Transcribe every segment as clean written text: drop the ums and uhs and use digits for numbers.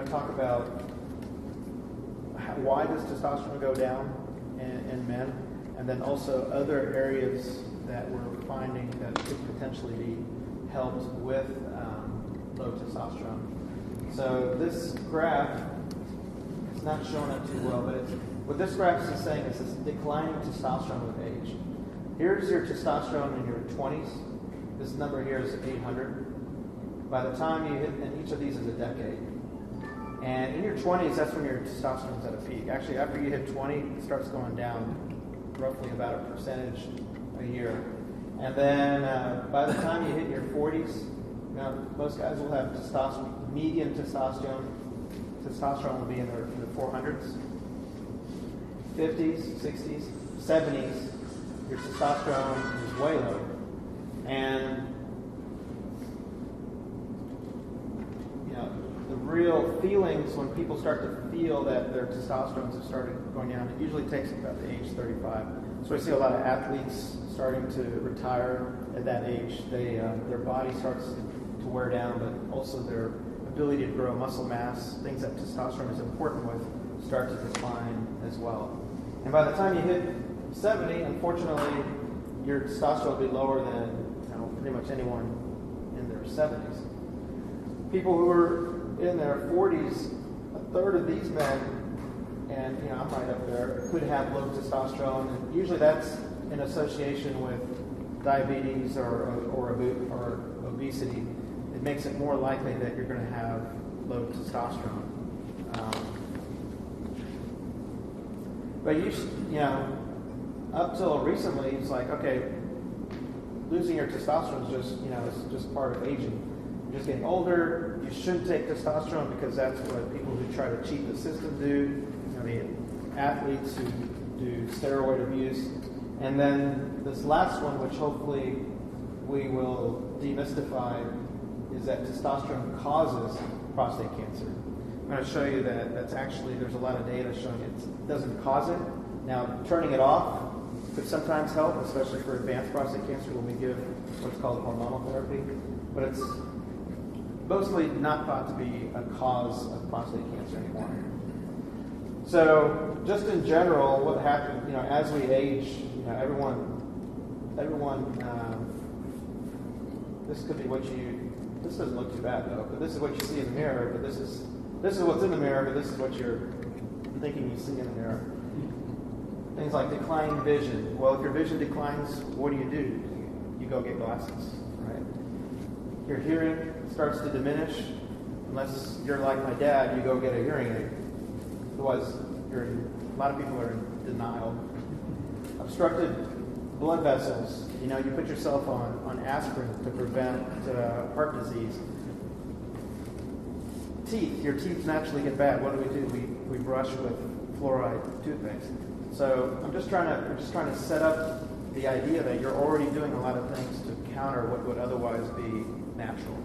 to talk about why does testosterone go down in men, and then also other areas that we're finding that could potentially be helped with low testosterone. So this graph is not showing up too well, but what this graph is saying is this declining testosterone with age. Here's your testosterone in your 20s. This number here is 800. By the time you hit, and each of these is a decade. And in your 20s, that's when your testosterone is at a peak. Actually, after you hit 20, it starts going down roughly about a percentage a year. And then by the time you hit your 40s, most guys will have median testosterone. Testosterone will be in the 400s. 50s, 60s, 70s, your testosterone is way low. And the real feelings when people start to feel that their testosterone has started going down, it usually takes about the age 35. So I see a lot of athletes starting to retire at that age. Their body starts to wear down, but also their ability to grow muscle mass, things that testosterone is important with, start to decline as well. And by the time you hit 70, unfortunately, your testosterone will be lower than pretty much anyone in their 70s. People who are in their 40s, a third of these men, and I'm right up there, could have low testosterone, and usually that's in association with diabetes or obesity. It makes it more likely that you're going to have low testosterone. But up till recently, it's like, okay, losing your testosterone is just part of aging. You're just getting older. You shouldn't take testosterone because that's what people who try to cheat the system do. The athletes who do steroid abuse. And then this last one, which hopefully we will demystify, is that testosterone causes prostate cancer. I'm going to show you that there's a lot of data showing it doesn't cause it. Now, turning it off could sometimes help, especially for advanced prostate cancer when we give what's called hormonal therapy. But it's mostly not thought to be a cause of prostate cancer anymore. So, just in general, what happens, as we age, everyone, this could be this doesn't look too bad though, but this is what you see in the mirror, but this is what's in the mirror, but this is what you're thinking you see in the mirror. Things like declining vision. Well, if your vision declines, what do? You go get glasses, right? Your hearing starts to diminish. Unless you're like my dad, you go get a hearing aid. Otherwise, a lot of people are in denial. Obstructed blood vessels. You put yourself on aspirin to prevent heart disease. Teeth. Your teeth naturally get bad. What do? We brush with fluoride toothpaste. So we're just trying to set up the idea that you're already doing a lot of things to counter what would otherwise be natural.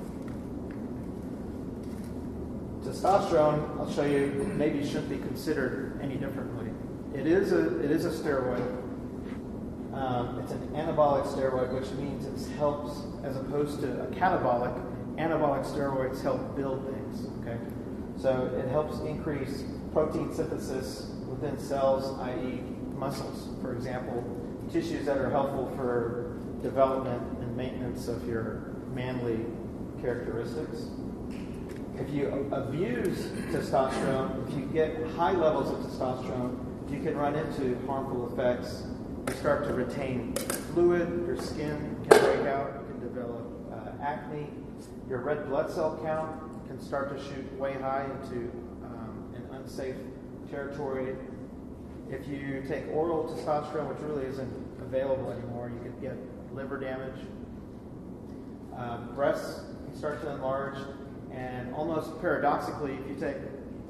Testosterone, I'll show you, maybe shouldn't be considered any differently. It is a steroid. It's an anabolic steroid, which means it helps, as opposed to a catabolic. Anabolic steroids help build things. Okay, so it helps increase protein synthesis within cells, i.e. muscles, for example, tissues that are helpful for development and maintenance of your manly characteristics. If you abuse testosterone, if you get high levels of testosterone, you can run into harmful effects. You start to retain fluid, your skin can break out, you can develop acne, your red blood cell count can start to shoot way high into an unsafe territory. If you take oral testosterone, which really isn't available anymore, you could get liver damage. Breasts can start to enlarge, and almost paradoxically, if you take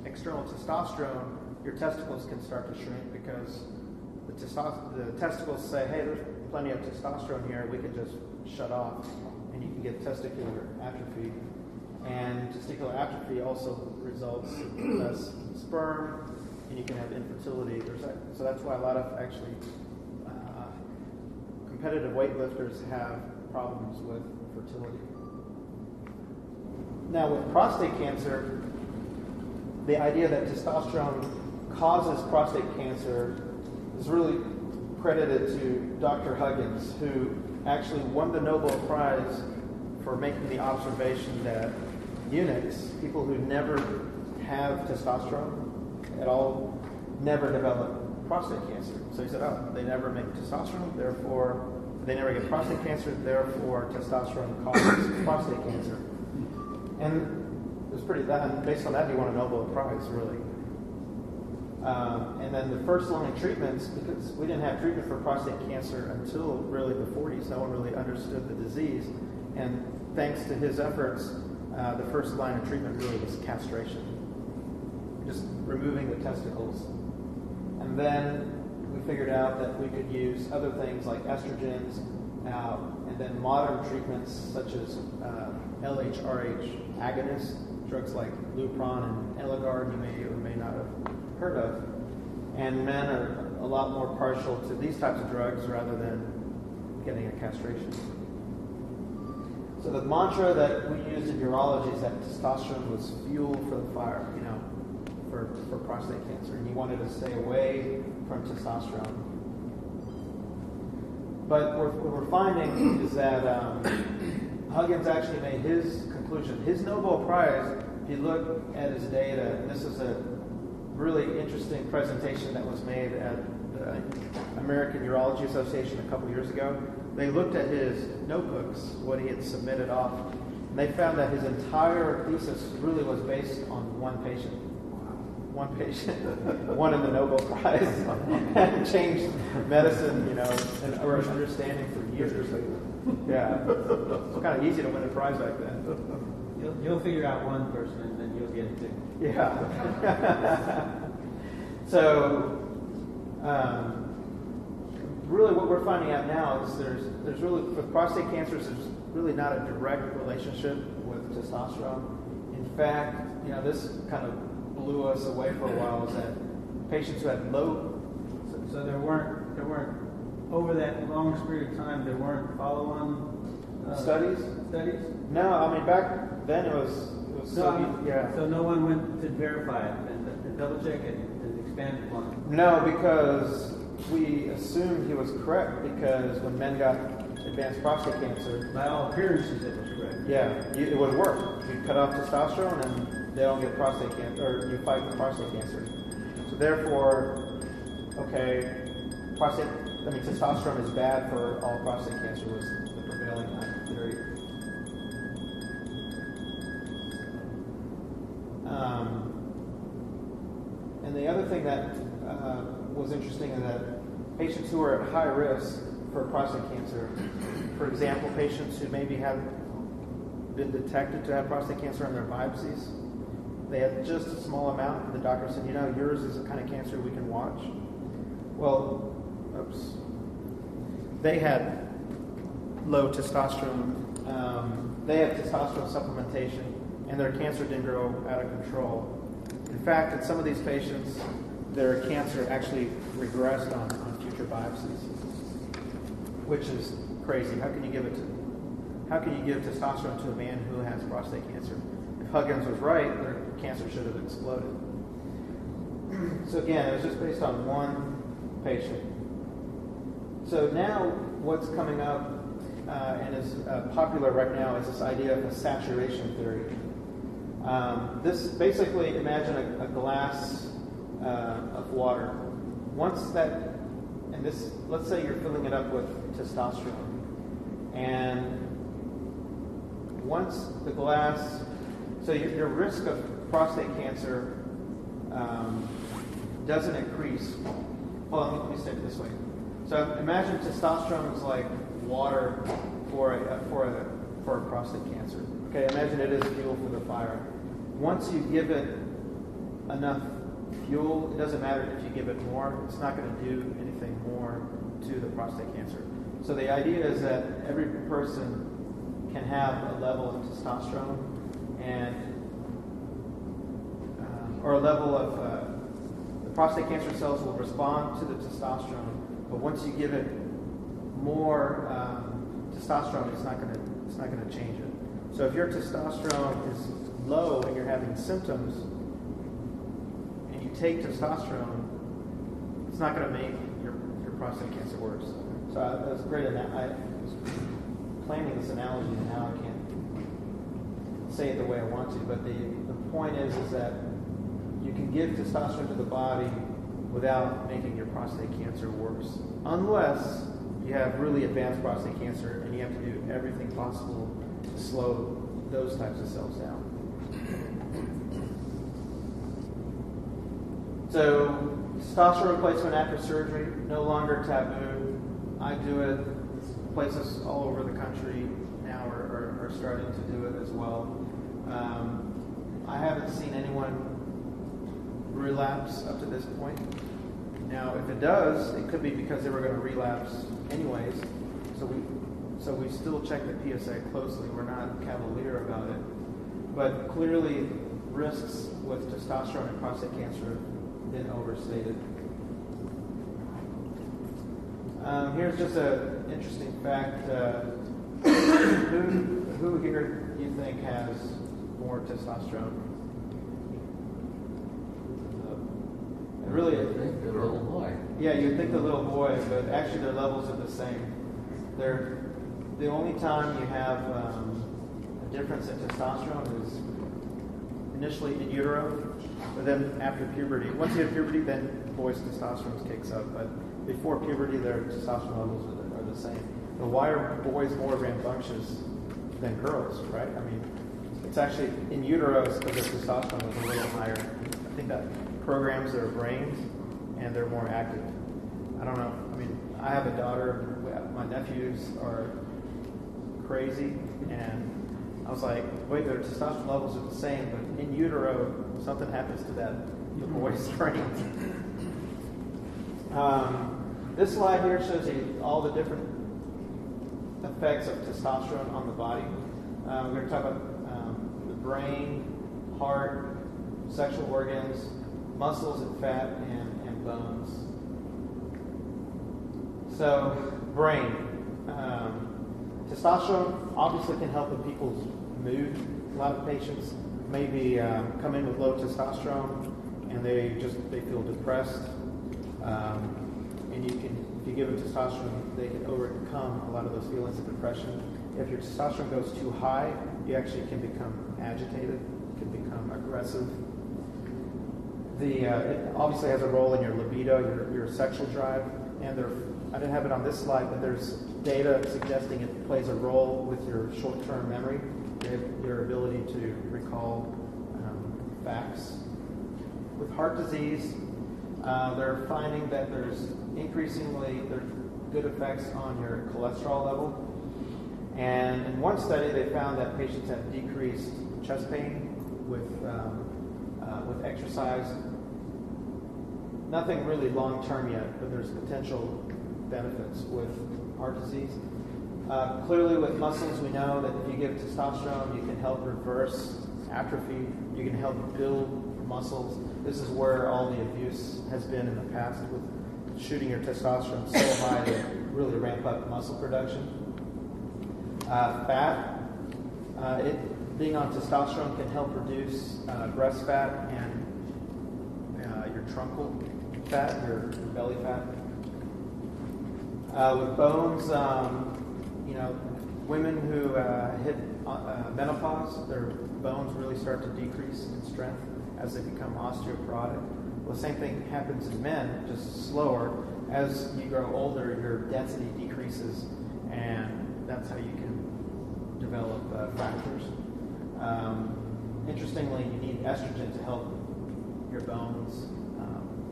external testosterone, your testicles can start to shrink because the testicles say, hey, there's plenty of testosterone here, we can just shut off, and you can get testicular atrophy. And testicular atrophy also results in less sperm, and you can have infertility. So that's why a lot of actually competitive weightlifters have problems with fertility. Now with prostate cancer, the idea that testosterone causes prostate cancer is really credited to Dr. Huggins, who actually won the Nobel Prize for making the observation that eunuchs, people who never have testosterone at all, never develop prostate cancer. So he said, oh, they never make testosterone, therefore they never get prostate cancer, therefore testosterone causes prostate cancer. And it was pretty, based on that, he won a Nobel Prize, really. And then the first line treatments, because we didn't have treatment for prostate cancer until really the 40s, no one really understood the disease. And thanks to his efforts, the first line of treatment really was castration, just removing the testicles. And then we figured out that we could use other things like estrogens, and then modern treatments such as LHRH agonists, drugs like Lupron and Eligard you may or may not have heard of. And men are a lot more partial to these types of drugs rather than getting a castration. So the mantra that we used in urology is that testosterone was fuel for the fire, for prostate cancer, and he wanted to stay away from testosterone. But what we're finding is that Huggins actually made his conclusion. His Nobel Prize, if you look at his data, and this is a really interesting presentation that was made at the American Urology Association a couple years ago. They looked at his notebooks, what he had submitted off, and they found that his entire thesis really was based on one patient. One patient won in the Nobel Prize and changed medicine, and our understanding for years. Yeah, it's kind of easy to win a prize back then. You'll figure out one person, and then you'll get it too. Yeah. So, really, what we're finding out now is there's really, with prostate cancers, there's really not a direct relationship with testosterone. In fact, this kind of blew us away for a while. Is that patients who had low, so there weren't over that long period of time there weren't follow-on studies. No, I mean back then it was yeah. So no one went to verify it and double check it and expand upon it. No, because we assumed he was correct, because when men got advanced prostate cancer, by all appearances it was correct. Yeah, it would work. You cut off testosterone and they don't get prostate cancer, or you fight prostate cancer. So therefore, testosterone is bad for all prostate cancer was the prevailing theory. And the other thing that was interesting is that patients who are at high risk for prostate cancer, for example, patients who maybe have been detected to have prostate cancer on their biopsies, they had just a small amount, and the doctor said, yours is the kind of cancer we can watch. Well, they had low testosterone. They had testosterone supplementation, and their cancer didn't grow out of control. In fact, in some of these patients, their cancer actually regressed on future biopsies, which is crazy. How can you give testosterone to a man who has prostate cancer? If Huggins was right, their cancer should have exploded. So again, it was just based on one patient. So now what's coming up and is popular right now is this idea of a saturation theory. This basically, imagine a glass of water. Once that, and this, let's say you're filling it up with testosterone, and once the glass, so your risk of prostate cancer doesn't increase. Well, let me say it this way. So imagine testosterone is like water for a prostate cancer. Okay, imagine it is fuel for the fire. Once you give it enough fuel, it doesn't matter if you give it more, it's not going to do anything more to the prostate cancer. So the idea is that every person can have a level of testosterone and or a level of the prostate cancer cells will respond to the testosterone, but once you give it more testosterone, it's not going to change it. So if your testosterone is low and you're having symptoms, take testosterone, it's not going to make your prostate cancer worse. So that was great. I was planning this analogy, and now I can't say it the way I want to. But the point is that you can give testosterone to the body without making your prostate cancer worse, unless you have really advanced prostate cancer and you have to do everything possible to slow those types of cells down. So, testosterone replacement after surgery, no longer taboo. I do it. Places all over the country now are starting to do it as well. I haven't seen anyone relapse up to this point. Now, if it does, it could be because they were going to relapse anyways. So we still check the PSA closely. We're not cavalier about it. But clearly, risks with testosterone and prostate cancer have been overstated. Here's just an interesting fact. Who here do you think has more testosterone? Really, I think the little boy. Yeah, you'd think the little boy, but actually their levels are the same. They're the only time you have a difference in testosterone is initially in utero, but then after puberty. Once you hit puberty, then boys' testosterone kicks up, but before puberty, their testosterone levels are the same. But why are boys more rambunctious than girls, right? I mean, it's actually in utero because their testosterone is a little higher. I think that programs their brains and they're more active. I don't know. I mean, I have a daughter. My nephews are crazy, and I was like, wait, their testosterone levels are the same, but in utero, something happens to the boy's brain. This slide here shows you all the different effects of testosterone on the body. We're going to talk about the brain, heart, sexual organs, muscles and fat, and bones. So, brain. Testosterone obviously can help with people's mood. A lot of patients maybe come in with low testosterone and they feel depressed. And if you give them testosterone, they can overcome a lot of those feelings of depression. If your testosterone goes too high, you actually can become agitated, can become aggressive. It obviously has a role in your libido, your sexual drive, and I didn't have it on this slide, but there's data suggesting it plays a role with your short-term memory, your ability to recall facts. With heart disease, they're finding that there's good effects on your cholesterol level. And in one study, they found that patients have decreased chest pain with exercise. Nothing really long-term yet, but there's potential benefits with heart disease. Clearly with muscles, we know that if you give testosterone, you can help reverse atrophy. You can help build muscles. This is where all the abuse has been in the past with shooting your testosterone so high that really ramp up muscle production. Fat. Being on testosterone can help reduce breast fat and your truncal fat, your belly fat. With bones, women who hit menopause, their bones really start to decrease in strength as they become osteoporotic. Well, the same thing happens in men, just slower. As you grow older, your density decreases, and that's how you can develop fractures. Interestingly, you need estrogen to help your bones.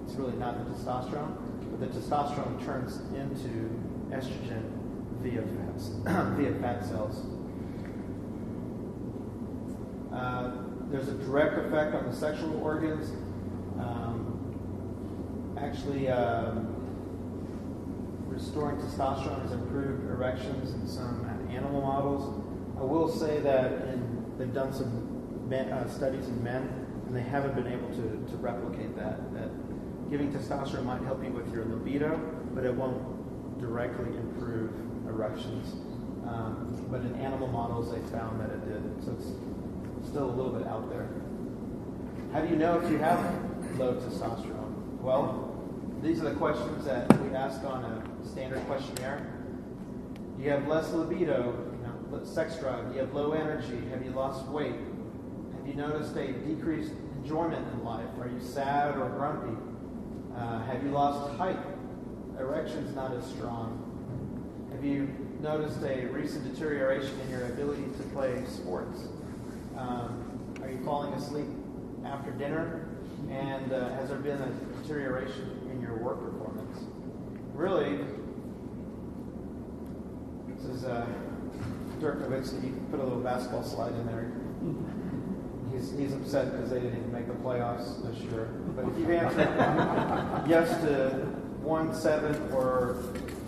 It's really not the testosterone, but the testosterone turns into estrogen via fat cells. There's a direct effect on the sexual organs. Restoring testosterone has improved erections in some animal models. I will say that they've done some studies in men, and they haven't been able to replicate that giving testosterone might help you with your libido, but it won't directly improve erections. But in animal models, they found that it did. So it's still a little bit out there. How do you know if you have low testosterone? Well, these are the questions that we ask on a standard questionnaire. Do you have less libido, sex drive? Do you have low energy? Have you lost weight? Have you noticed a decreased enjoyment in life? Are you sad or grumpy? Have you lost height? Erection's not as strong. Have you noticed a recent deterioration in your ability to play sports? Are you falling asleep after dinner? And has there been a deterioration in your work performance? Really, this is Dirk Nowitzki. Put a little basketball slide in there. He's upset because they didn't even make the playoffs this year. But if you answered yes to 1, 7, or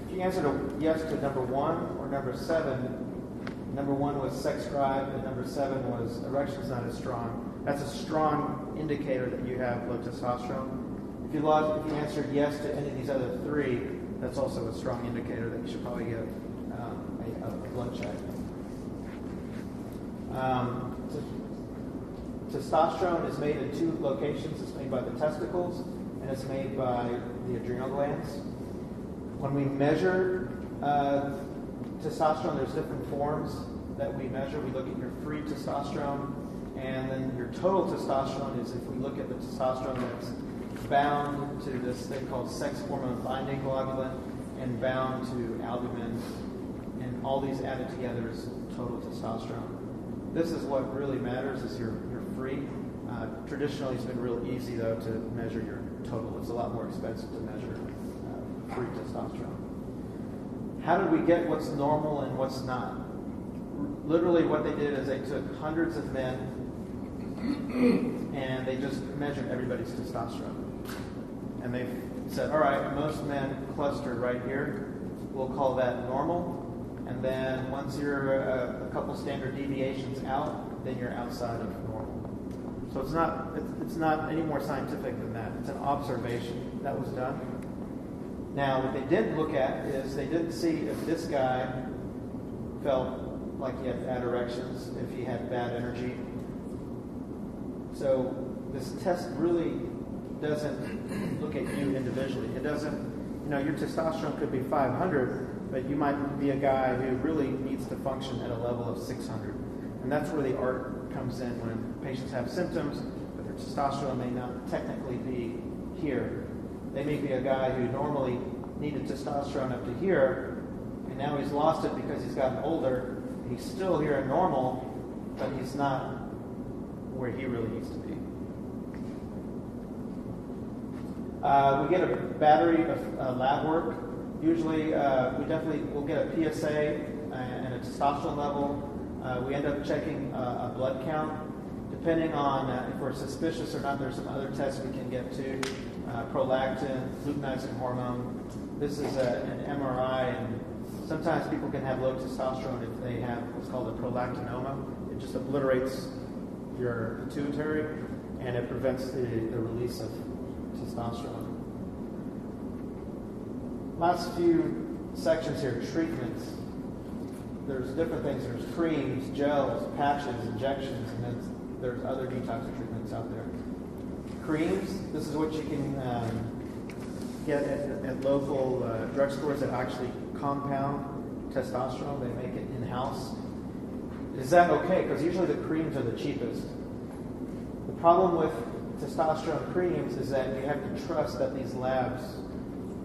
if you answered yes to number 1 or number 7, number 1 was sex drive and number 7 was erection's not as strong. That's a strong indicator that you have low testosterone. If you answered yes to any of these other 3, that's also a strong indicator that you should probably get a blood check. Testosterone is made in 2 locations. It's made by the testicles and it's made by the adrenal glands. When we measure testosterone, there's different forms that we measure. We look at your free testosterone, and then your total testosterone is if we look at the testosterone that's bound to this thing called sex hormone binding globulin and bound to albumin, and all these added together is total testosterone. This is what really matters, is your free. Traditionally, it's been real easy, though, to measure your total. It's a lot more expensive to measure free testosterone. How did we get what's normal and what's not? Literally, what they did is they took hundreds of men and they just measured everybody's testosterone. And they said, all right, most men cluster right here. We'll call that normal. And then once you're a couple standard deviations out, then you're outside of normal. So it's not any more scientific than that. It's an observation that was done. Now, what they did look at is they didn't see if this guy felt like he had bad erections, if he had bad energy. So this test really doesn't look at you individually. It doesn't, your testosterone could be 500, but you might be a guy who really needs to function at a level of 600. And that's where the art comes in when patients have symptoms, but their testosterone may not technically be here. They may be a guy who normally needed testosterone up to here, and now he's lost it because he's gotten older. He's still here at normal, but he's not where he really needs to be. We get a battery of lab work. Usually, we'll get a PSA and a testosterone level. We end up checking a blood count. Depending on if we're suspicious or not, there's some other tests we can get to. Prolactin, luteinizing hormone. This is an MRI, and sometimes people can have low testosterone if they have what's called a prolactinoma. It just obliterates your pituitary, and it prevents the release of testosterone. Last few sections here, treatments. There's different things. There's creams, gels, patches, injections, and then there's other detox treatments out there. Creams, this is what you can get at local drugstores that actually compound testosterone. They make it in-house. Is that okay? Because usually the creams are the cheapest. The problem with testosterone creams is that you have to trust that these labs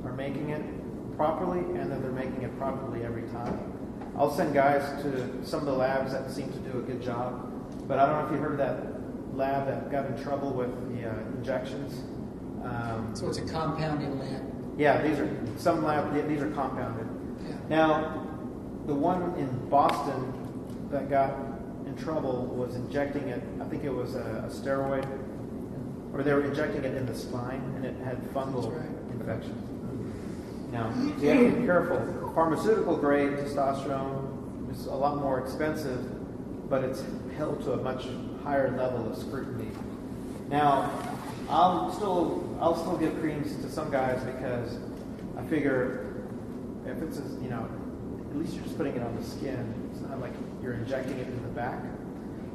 are making it properly and that they're making it properly every time. I'll send guys to some of the labs that seem to do a good job, but I don't know if you heard of that lab that got in trouble with the injections. So it's a compounding lab? Yeah, these are compounded. Yeah. Now, the one in Boston that got in trouble was injecting it, I think it was a steroid, or they were injecting it in the spine, and it had fungal infection. Now, you have to be careful. Pharmaceutical grade testosterone is a lot more expensive, but it's held to a much higher level of scrutiny. Now, I'll still give creams to some guys because I figure if it's at least you're just putting it on the skin. It's not like you're injecting it in the back,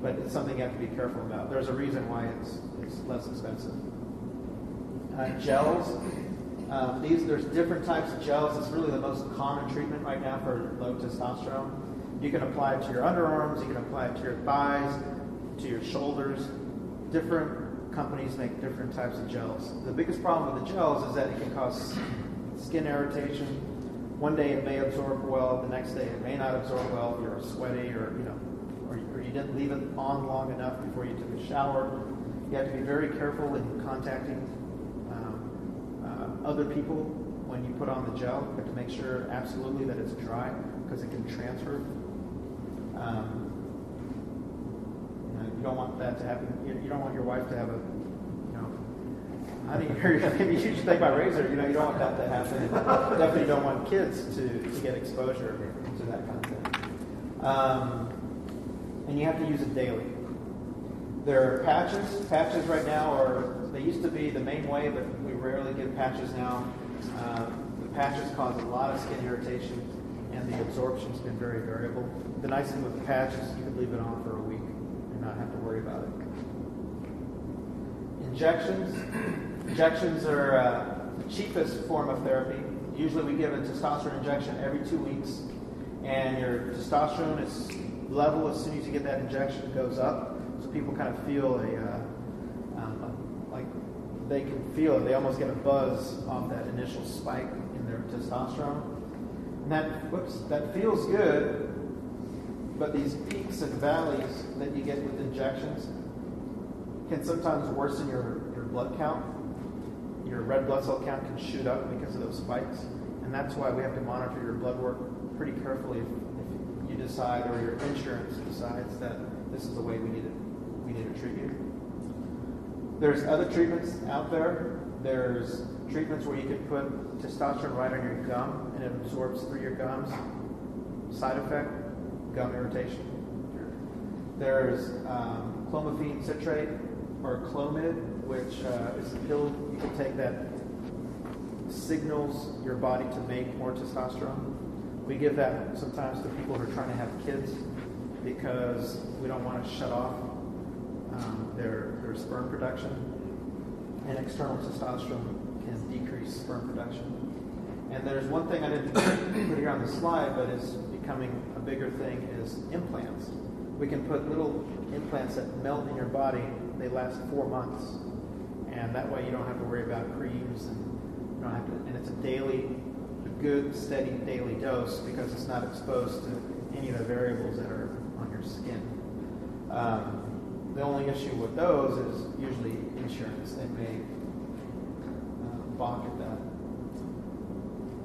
but it's something you have to be careful about. There's a reason why it's less expensive. Gels. There's different types of gels. It's really the most common treatment right now for low testosterone. You can apply it to your underarms. You can apply it to your thighs, to your shoulders. Different companies make different types of gels. The biggest problem with the gels is that it can cause skin irritation. One day it may absorb well. The next day it may not absorb well if you're sweaty or you didn't leave it on long enough before you took a shower. You have to be very careful in contacting other people when you put on the gel. You have to make sure absolutely that it's dry because it can transfer. You don't want that to happen. You don't want your wife to have maybe you should take my razor. You don't want that to happen. Definitely don't want kids to get exposure to that kind of thing. And you have to use it daily. There are patches. Patches right now they used to be the main way, but we rarely give patches now. The patches cause a lot of skin irritation, and the absorption's been very variable. The nice thing with the patch is you can leave it on for a week and not have to worry about it. Injections. Injections are the cheapest form of therapy. Usually we give a testosterone injection every 2 weeks, and your testosterone level as soon as you get that injection goes up. So people kind of feel like they can feel it. They almost get a buzz off that initial spike in their testosterone. And that feels good, but these peaks and valleys that you get with injections can sometimes worsen your blood count. Your red blood cell count can shoot up because of those spikes. And that's why we have to monitor your blood work pretty carefully if you decide or your insurance decides that this is the way we need to treat you. There's other treatments out there. There's treatments where you can put testosterone right on your gum and it absorbs through your gums. Side effect, gum irritation. There's clomiphene citrate or Clomid, which is a pill you can take that signals your body to make more testosterone. We give that sometimes to people who are trying to have kids because we don't want to shut off their sperm production. And external testosterone can decrease sperm production. And there's one thing I didn't put here on the slide, but is becoming a bigger thing, is implants. We can put little implants that melt in your body. They last 4 months. And that way you don't have to worry about creams, and you don't have to, and it's a good, steady daily dose because it's not exposed to any of the variables that are on your skin. The only issue with those is usually insurance. They may balk at that.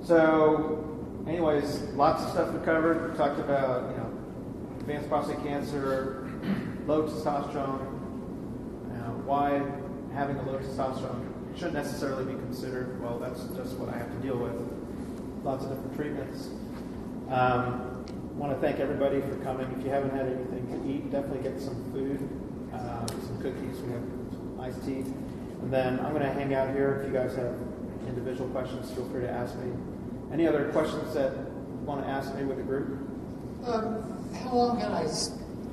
So, anyways, lots of stuff we covered. We talked about, advanced prostate cancer, low testosterone, why having a low testosterone shouldn't necessarily be considered. Well, that's just what I have to deal with. Lots of different treatments. I want to thank everybody for coming. If you haven't had anything to eat, definitely get some food, some cookies. We have some iced tea. And then I'm going to hang out here. If you guys have individual questions, feel free to ask me. Any other questions that you want to ask me with the group? How long can I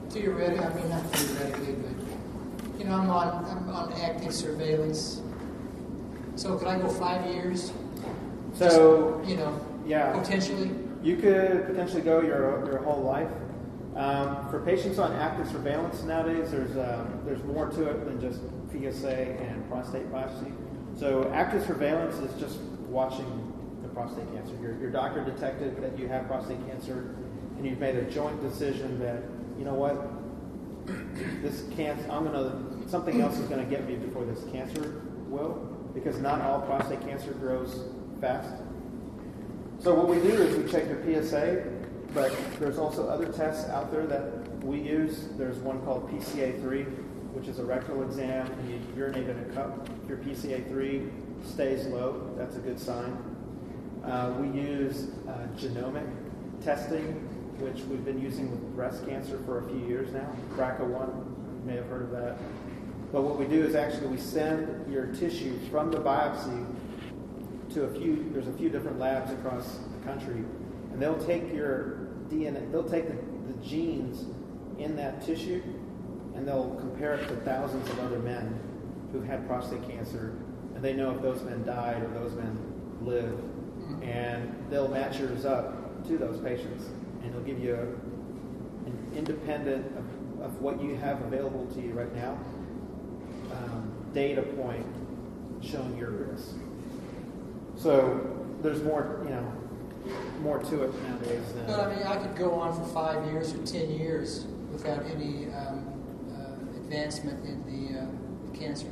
theoretically, I mean not theoretically, but I'm on active surveillance. So could I go 5 years? So, yeah, potentially. You could potentially go your whole life. For patients on active surveillance nowadays, there's more to it than just PSA and prostate biopsy. So active surveillance is just watching the prostate cancer. Your doctor detected that you have prostate cancer, and you've made a joint decision that, you know what, this cancer, something else is going to get me before this cancer will, because not all prostate cancer grows fast. So what we do is we check your PSA, but there's also other tests out there that we use. There's one called PCA3, which is a rectal exam, and you urinate in a cup. If your PCA3 stays low, that's a good sign. We use genomic testing, which we've been using with breast cancer for a few years now. BRCA1, you may have heard of that. But what we do is actually we send your tissue from the biopsy to there's a few different labs across the country, and they'll take your DNA, they'll take the genes in that tissue, and they'll compare it to thousands of other men who've had prostate cancer and they know if those men died or those men live, and they'll match yours up to those patients, and they'll give you an independent of what you have available to you right now, data point showing your risk. So there's more, more to it nowadays than. But I mean, I could go on for 5 years or 10 years without any advancement in the cancer.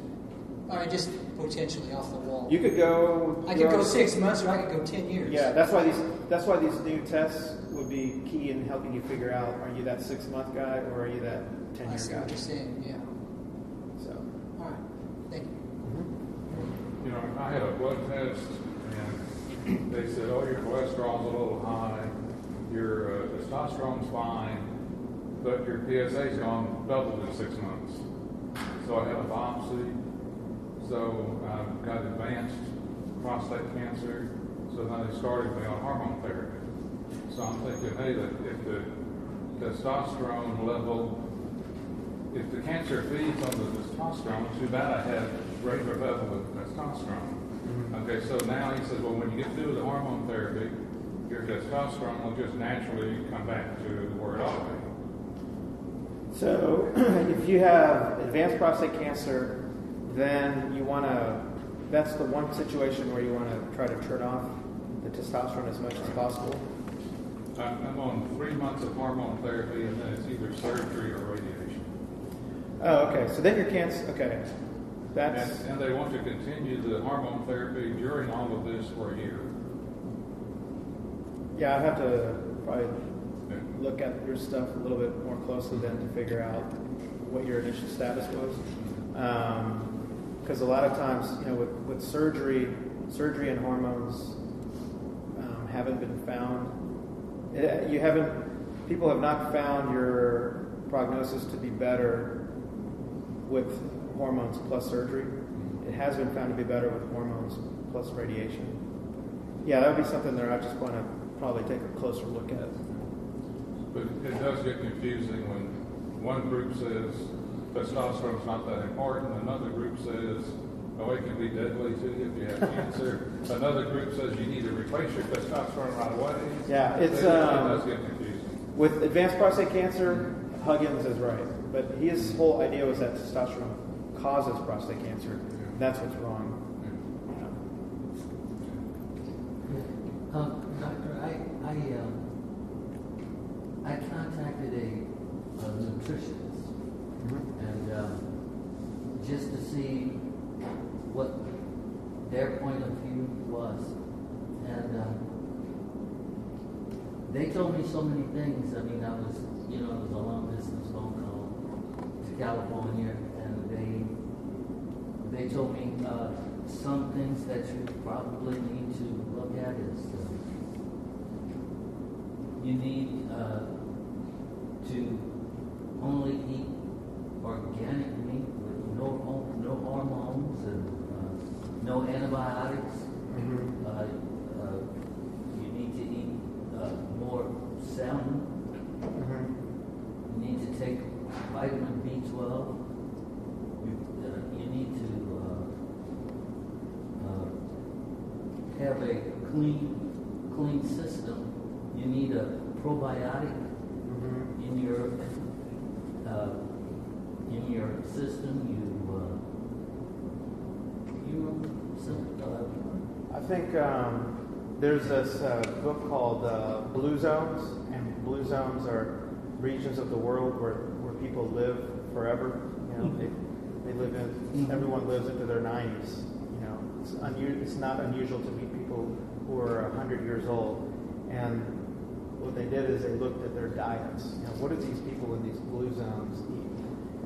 I mean, just potentially off the wall. You could go. I could go 6 months, or I could go 10 years. Yeah, that's why these new tests would be key in helping you figure out: are you that 6-month guy or are you that 10-year guy? I see what you're saying. Yeah. So. All right. Thank you. You know, I had a blood test, and they said, "Oh, your cholesterol's a little high, your testosterone's fine, but your PSA's gone doubled in 6 months." So I had a biopsy. So I got advanced prostate cancer. So then they started me on hormone therapy. So I'm thinking, hey, that if the testosterone level, if the cancer feeds on the testosterone, too bad I had regular level of testosterone. Okay, so now he says, well, when you get through the hormone therapy, your testosterone will just naturally come back to where it ought to be. So if you have advanced prostate cancer, then you want to, that's the one situation where you want to try to turn off the testosterone as much as possible. I'm on 3 months of hormone therapy, and then it's either surgery or radiation. Oh, okay. So then your cancer, okay. That's... And they want to continue the hormone therapy during all of this for a year. Yeah, I have to probably look at your stuff a little bit more closely then to figure out what your initial status was. Because a lot of times, with surgery and hormones haven't been found. People have not found your prognosis to be better with hormones plus surgery. It has been found to be better with hormones plus radiation. Yeah, that would be something that I just want to probably take a closer look at. But it does get confusing when one group says testosterone's not that important, another group says, oh, it can be deadly to you if you have cancer. Another group says you need to replace your testosterone right away. Yeah, it does get confusing. With advanced prostate cancer, Huggins is right. But his whole idea was that testosterone causes prostate cancer. That's what's wrong. Doctor, I contacted a nutritionist, and just to see what their point of view was, and they told me so many things. I mean, it was a long distance phone call to California, and they told me some things that you probably need to look at is you need to only eat organic meat with no hormones and no antibiotics. You need to eat more salmon. You need to take vitamin B12. You need to have a clean system. You need a probiotic in your system. I think there's this book called Blue Zones, and blue zones are regions of the world where people live forever. They live in. Everyone lives into their 90s. It's not unusual to meet people who are 100 years old. And what they did is they looked at their diets. What do these people in these blue zones eat?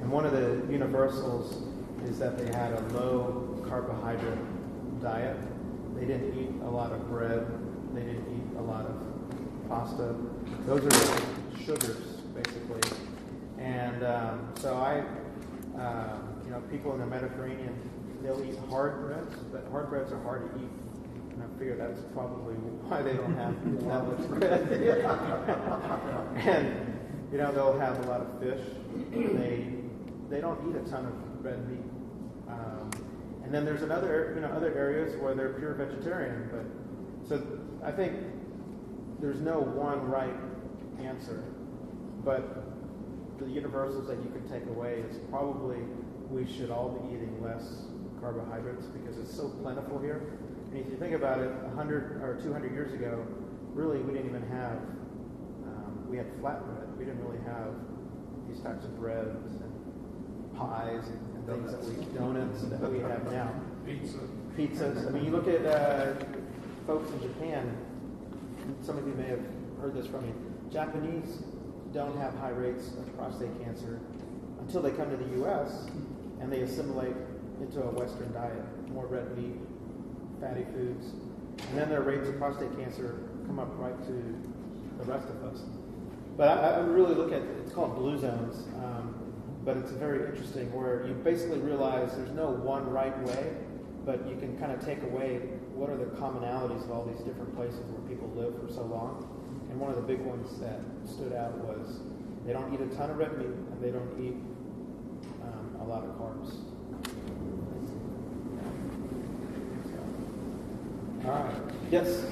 And one of the universals is that they had a low carbohydrate diet. They didn't eat a lot of bread. They didn't eat a lot of pasta. Those are the sugars, basically. And people in the Mediterranean, they'll eat hard breads, but hard breads are hard to eat. And I figure that's probably why they don't have that much bread. And, they'll have a lot of fish. They don't eat a ton of red meat. And then there's other areas where they're pure vegetarian. But so I think there's no one right answer. But the universals that you can take away is probably we should all be eating less carbohydrates because it's so plentiful here. And if you think about it, 100 or 200 years ago, really we didn't even have, we had flatbread. We didn't really have these types of breads and pies and things donuts that we have now. Pizzas. I mean, you look at folks in Japan, some of you may have heard this from me, Japanese don't have high rates of prostate cancer until they come to the U.S. and they assimilate into a Western diet, more red meat, fatty foods, and then their rates of prostate cancer come up right to the rest of us. But I really look at, it's called blue zones, but it's very interesting where you basically realize there's no one right way, but you can kind of take away what are the commonalities of all these different places where people live for so long. And one of the big ones that stood out was they don't eat a ton of red meat and they don't eat a lot of carbs. All right. Yes?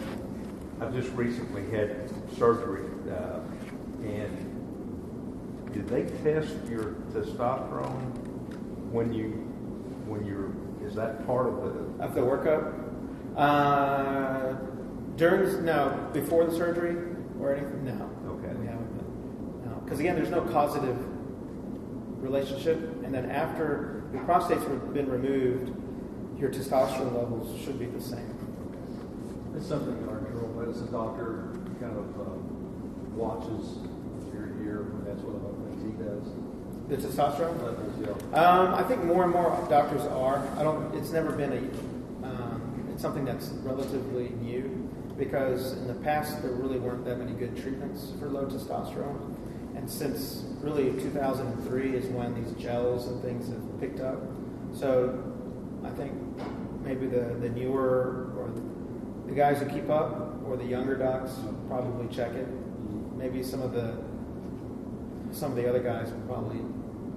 I just recently had surgery, and did they test your testosterone when you're, is that part of the workup? Before the surgery or anything? No. Okay. We haven't been. No. Because again, there's no causative relationship, and then after your prostate's been removed, your testosterone levels should be the same. It's something our internal medicine doctor kind of watches every year. That's one of the things he does. The testosterone levels, yeah. I think more and more doctors are. It's never been it's something that's relatively new because in the past there really weren't that many good treatments for low testosterone, and since really 2003 is when these gels and things have picked up. So I think maybe the newer or the guys who keep up, or the younger docs probably check it. Maybe some of the other guys probably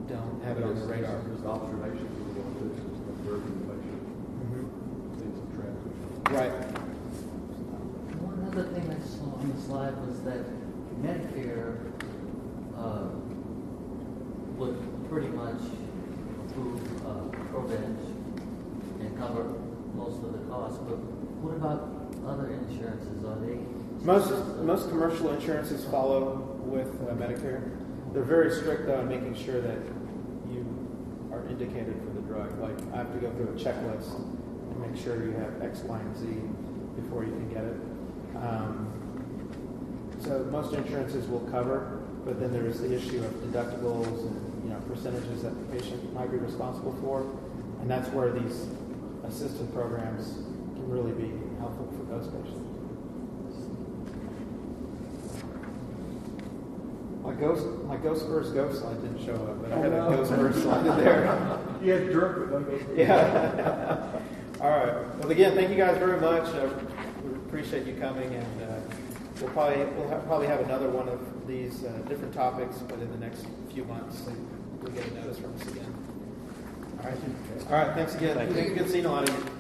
don't have it on their radar. There's observations we're going to do, observing the patient, things of transmission. Right. One other thing I saw on the slide was that Medicare would pretty much approve Provenge and cover most of the costs, but what about other insurances? Are they Most commercial insurances follow with Medicare. They're very strict on making sure that you are indicated for the drug. Like I have to go through a checklist to make sure you have X, Y, and Z before you can get it. So most insurances will cover, but then there's the issue of deductibles and percentages that the patient might be responsible for, and that's where these assisted programs can really be helpful for those patients. My Ghostverse ghost slide didn't show up, but I had a Ghostverse slide in there. You had jerk with no Ghostverse. Yeah. All right. Well, again, thank you guys very much. We appreciate you coming, and we'll probably have another one of these different topics, but in the next few months, so you'll get a notice from us again. All right. Thanks again. Thank you. Good seeing a lot of you.